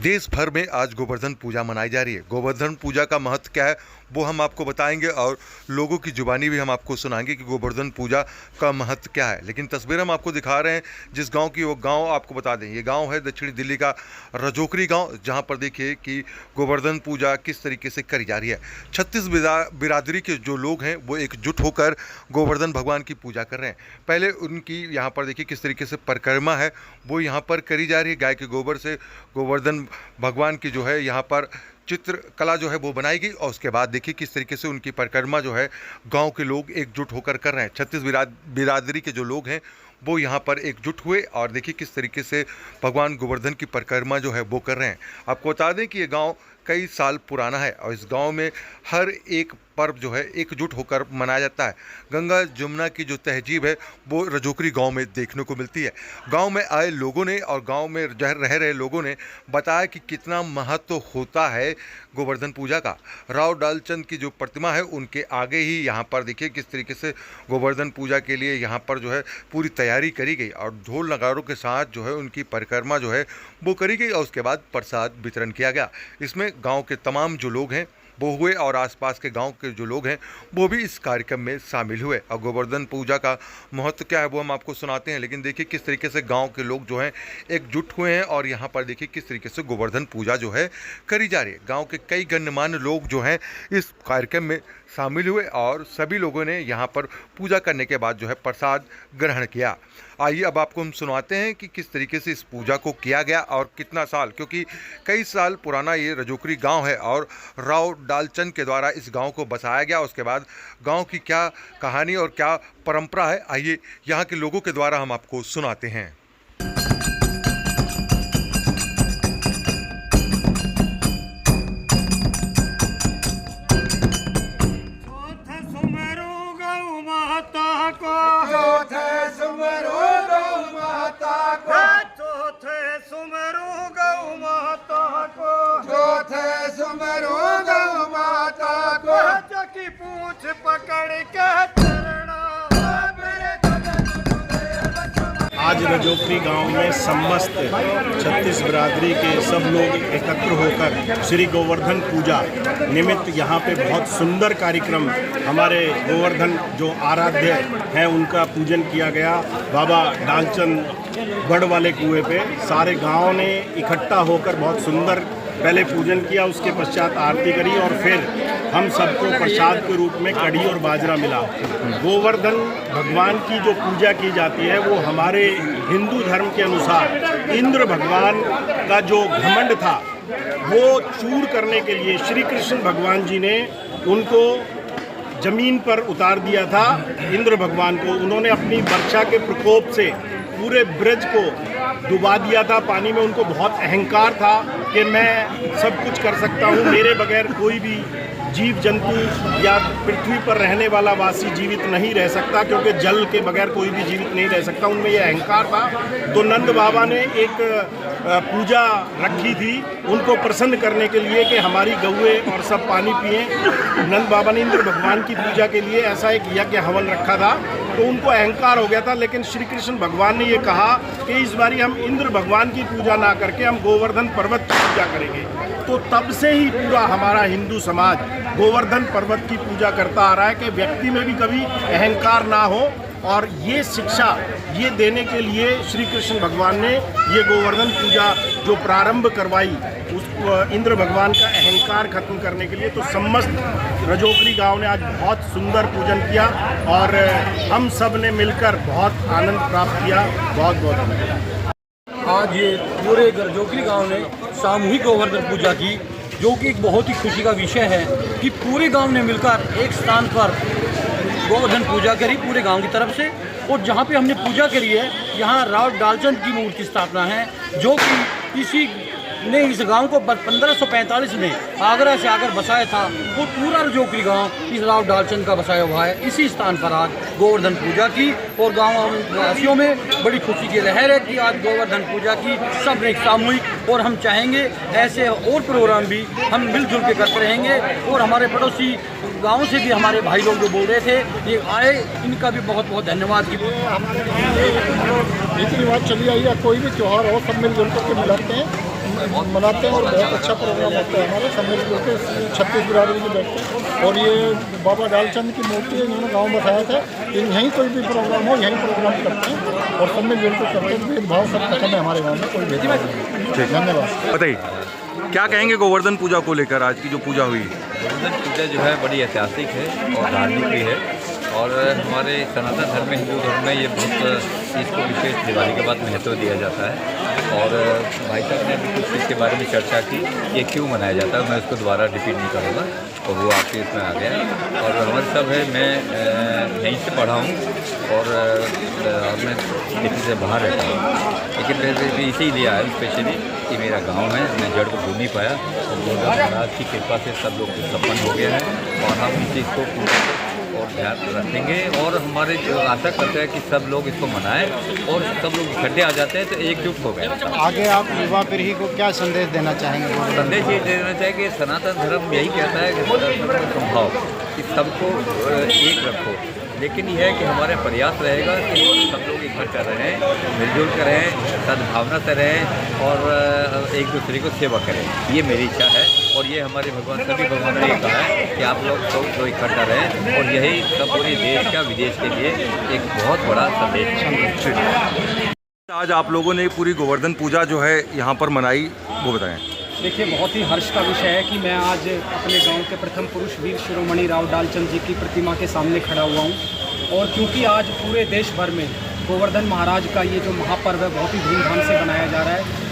देश भर में आज गोवर्धन पूजा मनाई जा रही है। गोवर्धन पूजा का महत्व क्या है वो हम आपको बताएंगे और लोगों की जुबानी भी हम आपको सुनाएंगे कि गोवर्धन पूजा का महत्व क्या है। लेकिन तस्वीर हम आपको दिखा रहे हैं जिस गांव की, वो गांव आपको बता दें, ये गांव है दक्षिणी दिल्ली का रजोकरी गांव, जहां पर देखिए कि गोवर्धन पूजा किस तरीके से करी जा रही है। 36 बिरादरी के जो लोग हैं वो एकजुट होकर गोवर्धन भगवान की पूजा कर रहे हैं। पहले उनकी यहाँ पर देखिए किस तरीके से परिक्रमा है वो यहाँ पर करी जा रही है। गाय के गोबर से गोवर्धन भगवान की जो है यहाँ पर चित्रकला जो है वो बनाई गई और उसके बाद देखिए किस तरीके से उनकी परिक्रमा जो है गांव के लोग एकजुट होकर कर रहे हैं। 36 बिरादरी के जो लोग हैं वो यहाँ पर एकजुट हुए और देखिए किस तरीके से भगवान गोवर्धन की परिक्रमा जो है वो कर रहे हैं। आपको बता दें कि ये गांव कई साल पुराना है और इस गांव में हर एक पर्व जो है एकजुट होकर मनाया जाता है। गंगा जमुना की जो तहजीब है वो रजोकरी गांव में देखने को मिलती है। गांव में आए लोगों ने और गांव में रह रहे लोगों ने बताया कि कितना महत्व होता है गोवर्धन पूजा का। राव डालचंद की जो प्रतिमा है उनके आगे ही यहाँ पर देखिए किस तरीके से गोवर्धन पूजा के लिए यहाँ पर जो है पूरी तैयारी करी गई और ढोल नगारों के साथ जो है उनकी परिक्रमा जो है वो करी गई और उसके बाद प्रसाद वितरण किया गया। इसमें गांव के तमाम जो लोग हैं वो हुए और आसपास के गांव के जो लोग हैं वो भी इस कार्यक्रम में शामिल हुए। और गोवर्धन पूजा का महत्व क्या है वो हम आपको सुनाते हैं, लेकिन देखिए किस तरीके से गांव के लोग जो हैं एकजुट हुए हैं और यहाँ पर देखिए किस तरीके से गोवर्धन पूजा जो है करी जा रही है। गांव के कई गणमान्य लोग जो हैं इस कार्यक्रम में शामिल हुए और सभी लोगों ने यहाँ पर पूजा करने के बाद जो है प्रसाद ग्रहण किया। आइए अब आपको हम सुनाते हैं कि किस तरीके से इस पूजा को किया गया और कितना साल, क्योंकि कई साल पुराना ये रजोकरी गांव है और राव डालचंद के द्वारा इस गांव को बसाया गया। उसके बाद गांव की क्या कहानी और क्या परंपरा है, आइए यहाँ के लोगों के द्वारा हम आपको सुनाते हैं। आज रजोकरी गांव में समस्त 36 बिरादरी के सब लोग एकत्र होकर श्री गोवर्धन पूजा निमित्त यहाँ पे बहुत सुंदर कार्यक्रम, हमारे गोवर्धन जो आराध्य हैं उनका पूजन किया गया। बाबा डालचंद गढ़ वाले कुएं पे सारे गांव ने इकट्ठा होकर बहुत सुंदर पहले पूजन किया, उसके पश्चात आरती करी और फिर हम सबको प्रसाद के रूप में कढ़ी और बाजरा मिला। गोवर्धन भगवान की जो पूजा की जाती है वो हमारे हिंदू धर्म के अनुसार इंद्र भगवान का जो घमंड था वो चूर करने के लिए श्री कृष्ण भगवान जी ने उनको जमीन पर उतार दिया था। इंद्र भगवान को उन्होंने अपनी वर्षा के प्रकोप से पूरे ब्रज को डुबा दिया था पानी में। उनको बहुत अहंकार था कि मैं सब कुछ कर सकता हूँ, मेरे बगैर कोई भी जीव जंतु या पृथ्वी पर रहने वाला वासी जीवित नहीं रह सकता, क्योंकि जल के बगैर कोई भी जीवित नहीं रह सकता। उनमें यह अहंकार था। तो नंद बाबा ने एक पूजा रखी थी उनको प्रसन्न करने के लिए कि हमारी गौए और सब पानी पिए। नंद बाबा ने इंद्र भगवान की पूजा के लिए ऐसा एक यज्ञ हवन रखा था, तो उनको अहंकार हो गया था। लेकिन श्री कृष्ण भगवान ने ये कहा कि इस बारी हम इंद्र भगवान की पूजा ना करके हम गोवर्धन पर्वत की पूजा करेंगे। तो तब से ही पूरा हमारा हिंदू समाज गोवर्धन पर्वत की पूजा करता आ रहा है कि व्यक्ति में भी कभी अहंकार ना हो। और ये शिक्षा ये देने के लिए श्री कृष्ण भगवान ने ये गोवर्धन पूजा जो प्रारंभ करवाई, उस इंद्र भगवान का अहंकार खत्म करने के लिए। तो समस्त रजोकरी गांव ने आज बहुत सुंदर पूजन किया और हम सब ने मिलकर बहुत आनंद प्राप्त किया। बहुत बहुत धन्यवाद। आज ये पूरे रजोकरी गांव ने सामूहिक गोवर्धन पूजा की, जो कि एक बहुत ही खुशी का विषय है कि पूरे गांव ने मिलकर एक स्थान पर गोवर्धन पूजा करी पूरे गांव की तरफ से। और जहां पे हमने पूजा करी है यहाँ राव डालचंद की मूर्ति की स्थापना है, जो कि इसी ने इस गांव को 1545 में आगरा से आकर बसाया था। वो पूरा रजोकरी गांव इस राव डालचंद का बसाया हुआ है। इसी स्थान पर आज गोवर्धन पूजा की और गाँव वासियों में बड़ी खुशी की लहर है कि आज गोवर्धन पूजा की सब ने सामूहिक। और हम चाहेंगे ऐसे और प्रोग्राम भी हम मिलजुल के करते रहेंगे। और हमारे पड़ोसी गाँव से भी हमारे भाई लोग जो बोल रहे थे ये आए, इनका भी बहुत बहुत धन्यवाद। रीति रिवाज चली आई है, कोई भी त्यौहार हो सब मिलजुल करके मिलाते हैं। मनाते हैं और बहुत अच्छा प्रोग्राम होता है हमारे सब मिल के 36 बिरादरी के बैठते हैं। और ये बाबा डालचंद की मूर्ति है, इन्होंने गाँव बसाया था। यहीं कोई भी प्रोग्राम हो यहीं प्रोग्राम करते हैं और सब मिल जुल कर करते हैं। भेदभाव सब खत्म है हमारे गाँव में, कोई भेदभाव नहीं। धन्यवाद। बताइए क्या कहेंगे गोवर्धन पूजा को लेकर, आज की जो पूजा हुई? गोवर्धन पूजा जो है बड़ी ऐतिहासिक है और धार्मिक भी है और हमारे सनातन धर्म में, हिंदू धर्म में ये बहुत इसको विशेष दिवाली के बाद महत्व दिया जाता है। और भाई साहब ने भी कुछ इसके बारे में चर्चा की, ये क्यों मनाया जाता है, मैं उसको दोबारा रिपीट नहीं करूँगा और वो आपके इसमें आ गया। और हमारे सब है, मैं यहीं से पढ़ा हूँ और मैं किसी से बाहर रहता हूँ, लेकिन वैसे भी इसीलिए आया स्पेशली कि मेरा गांव है, मैं जड़ को भूल नहीं पाया और गोवर्धन महाराज की कृपा से सब लोग संपन्न हो गए हैं और हम इस चीज़ को और ध्यान रखेंगे और हमारे जो आशा करते हैं कि सब लोग इसको मनाएं और सब लोग इकट्ठे आ जाते हैं तो एकजुट हो गए। आगे आप युवा पीढ़ी को क्या संदेश देना चाहेंगे? संदेश ये देना चाहिए कि सनातन धर्म यही कहता है कि संभाव कि सबको एक रखो, लेकिन यह है कि हमारे प्रयास रहेगा कि सब लोग इकट्ठा रहें, मिलजुल कर रहें, सद्भावना से रहें और एक दूसरे को सेवा करें। ये मेरी इच्छा है और ये हमारे भगवान, सभी भगवान ने ये कहा है कि आप लोग सब इकट्ठा रहें और यही सब पूरे देश का, विदेश के लिए एक बहुत बड़ा संदेश है। आज आप लोगों ने पूरी गोवर्धन पूजा जो है यहाँ पर मनाई, वो बताएं। देखिए, बहुत ही हर्ष का विषय है कि मैं आज अपने गांव के प्रथम पुरुष वीर शिरोमणि राव डालचंद जी की प्रतिमा के सामने खड़ा हुआ हूं और क्योंकि आज पूरे देश भर में गोवर्धन महाराज का ये जो महापर्व है बहुत ही धूमधाम से मनाया जा रहा है।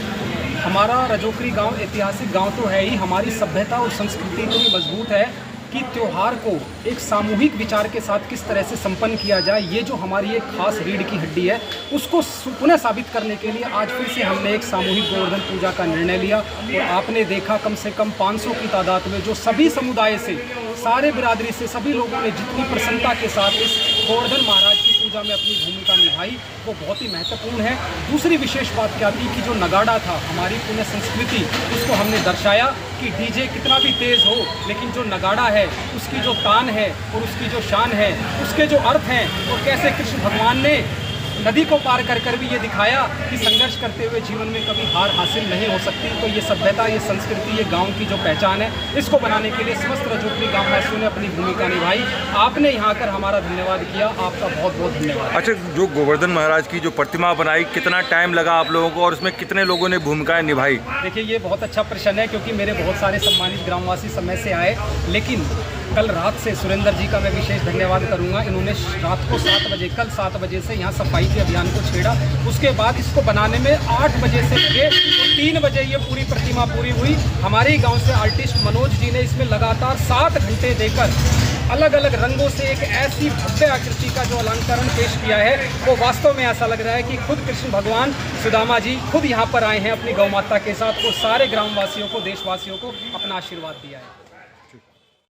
हमारा रजोकरी गांव ऐतिहासिक गांव तो है ही, हमारी सभ्यता और संस्कृति इतनी मजबूत है कि त्यौहार को एक सामूहिक विचार के साथ किस तरह से संपन्न किया जाए, ये जो हमारी एक खास रीढ़ की हड्डी है उसको पुनः साबित करने के लिए आज फिर से हमने एक सामूहिक गोवर्धन पूजा का निर्णय लिया। और आपने देखा कम से कम 500 की तादाद में जो सभी समुदाय से, सारे बिरादरी से सभी लोगों ने जितनी प्रसन्नता के साथ इस गोवर्धन महाराज की पूजा में अपनी भूमिका निभाई वो बहुत ही महत्वपूर्ण है। दूसरी विशेष बात क्या थी कि जो नगाड़ा था, हमारी पुण्य संस्कृति, उसको हमने दर्शाया कि डीजे कितना भी तेज़ हो लेकिन जो नगाड़ा है उसकी जो तान है और उसकी जो शान है, उसके जो अर्थ हैं और कैसे कृष्ण भगवान ने नदी को पार कर कर भी ये दिखाया कि संघर्ष करते हुए जीवन में कभी हार हासिल नहीं हो सकती। तो ये सभ्यता, ये संस्कृति, ये गांव की जो पहचान है, इसको बनाने के लिए समस्त रजोकरी गांव वासियों ने अपनी भूमिका निभाई। आपने यहाँ कर हमारा धन्यवाद किया, आपका बहुत बहुत धन्यवाद। अच्छा, जो गोवर्धन महाराज की जो प्रतिमा बनाई, कितना टाइम लगा आप लोगों को और उसमें कितने लोगों ने भूमिकाएँ निभाई? देखिए, ये बहुत अच्छा प्रश्न है क्योंकि मेरे बहुत सारे सम्मानित ग्रामवासी समय से आए, लेकिन कल रात से सुरेंद्र जी का मैं विशेष धन्यवाद करूंगा। इन्होंने रात को 7 बजे, कल 7 बजे से यहाँ सफाई के अभियान को छेड़ा। उसके बाद इसको बनाने में 8 बजे से लगे और 3 बजे ये पूरी प्रतिमा पूरी हुई। हमारे ही गांव से आर्टिस्ट मनोज जी ने इसमें लगातार 7 घंटे देकर अलग अलग रंगों से एक ऐसी भव्य आकृति का जो अलंकरण पेश किया है, वो वास्तव में ऐसा लग रहा है कि खुद कृष्ण भगवान सुदामा जी खुद यहाँ पर आए हैं अपनी गौ माता के साथ। वो सारे ग्रामवासियों को, देशवासियों को अपना आशीर्वाद दिया है।